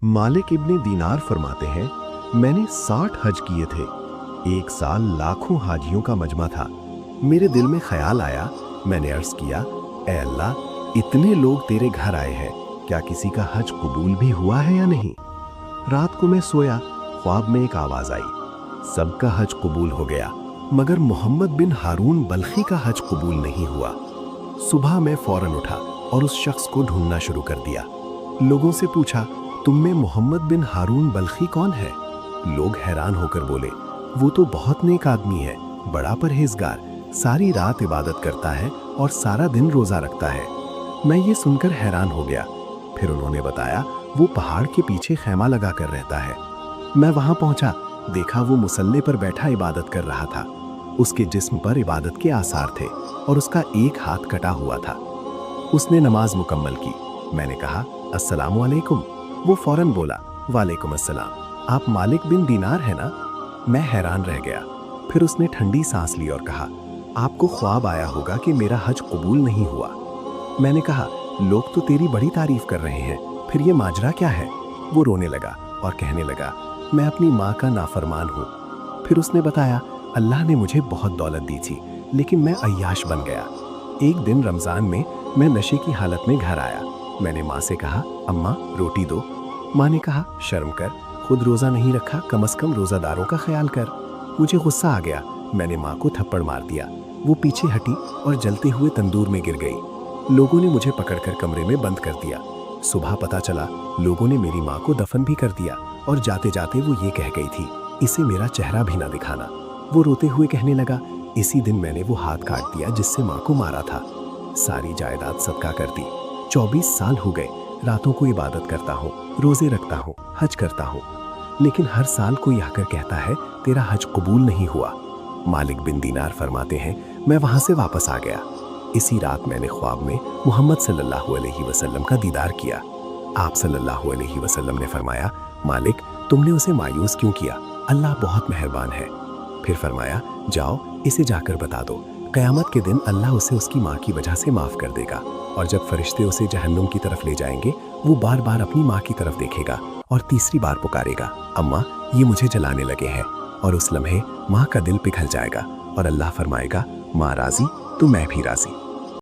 मालिक इब्ने दीनार फरमाते हैं, मैंने 60 हज किए थे। एक साल लाखों हाजियों का मजमा था। मेरे दिल में ख्याल आया, मैंने अर्ज किया, ए अल्लाह, इतने लोग तेरे घर आए हैं, क्या किसी का हज कबूल भी हुआ है या नहीं? रात को मैं सोया, ख्वाब में एक आवाज आई, सबका हज कबूल हो गया, मगर मोहम्मद बिन हारून बल्खी का हज कबूल नहीं हुआ। सुबह मैं फौरन उठा और उस शख्स को ढूंढना शुरू कर दिया। लोगों से पूछा, तुम में मोहम्मद बिन हारून बल्खी कौन है? लोग हैरान होकर बोले, वो तो बहुत नेक आदमी है, बड़ा परहेजगार, सारी रात इबादत करता है और सारा दिन रोजा रखता है। मैं ये सुनकर हैरान हो गया। फिर उन्होंने बताया, वो पहाड़ के पीछे खैमा लगा कर रहता है। मैं वहां पहुंचा, देखा वो मुसल्ले पर बैठा इबादत कर रहा था। उसके जिस्म पर इबादत के आसार थे और उसका एक हाथ कटा हुआ था। उसने नमाज मुकम्मल की। मैंने कहा, अस्सलामु अलैकुम। वो फौरन बोला, वालेकुम अस्सलाम, आप मालिक बिन दीनार है ना? मैं हैरान रह गया। फिर उसने ठंडी सांस ली और कहा, आपको ख्वाब आया होगा कि मेरा हज कबूल नहीं हुआ। मैंने कहा, लोग तो तेरी बड़ी तारीफ कर रहे हैं, फिर ये माजरा क्या है? वो रोने लगा और कहने लगा, मैं अपनी माँ का नाफरमान हूँ। फिर उसने बताया, अल्लाह ने मुझे बहुत दौलत दी थी, लेकिन मैं अय्याश बन गया। एक दिन रमज़ान में मैं नशे की हालत में घर आया। मैंने माँ से कहा, अम्मा रोटी दो। माँ ने कहा, शर्म कर, खुद रोज़ा नहीं रखा, कम से कम रोज़ादारों का ख्याल कर। मुझे गुस्सा आ गया, मैंने माँ को थप्पड़ मार दिया। वो पीछे हटी और जलते हुए तंदूर में गिर गई। लोगों ने मुझे पकड़कर कमरे में बंद कर दिया। सुबह पता चला, लोगों ने मेरी माँ को दफन भी कर दिया और जाते जाते वो ये कह गई थी, इसे मेरा चेहरा भी ना दिखाना। वो रोते हुए कहने लगा, इसी दिन मैंने वो हाथ काट दिया जिससे माँ को मारा था। सारी जायदाद सदका कर दी। 24 साल हो गए, रातों को इबादत करता हूँ, रोजे रखता हूँ, हज करता हूँ, लेकिन हर साल कोई आकर कहता है, तेरा हज कबूल नहीं हुआ। मालिक बिन दीनार फरमाते हैं, मैं वहां से वापस आ गया। इसी रात मैंने ख्वाब में मोहम्मद सल्लल्लाहु अलैहि वसल्लम का दीदार किया। आप सल्लल्लाहु अलैहि वसल्लम ने फरमाया, मालिक, तुमने उसे मायूस क्यों किया? अल्लाह बहुत मेहरबान है। फिर फरमाया, जाओ इसे जाकर बता दो, क़यामत के दिन अल्लाह उसे उसकी माँ की वजह से माफ़ कर देगा, और जब फरिश्ते उसे जहन्नुम की तरफ ले जाएंगे, वो बार बार अपनी माँ की तरफ देखेगा और तीसरी बार पुकारेगा, अम्मा ये मुझे जलाने लगे हैं। और उस लम्हे माँ का दिल पिघल जाएगा और अल्लाह फरमाएगा, माँ राज़ी तो मैं भी राज़ी।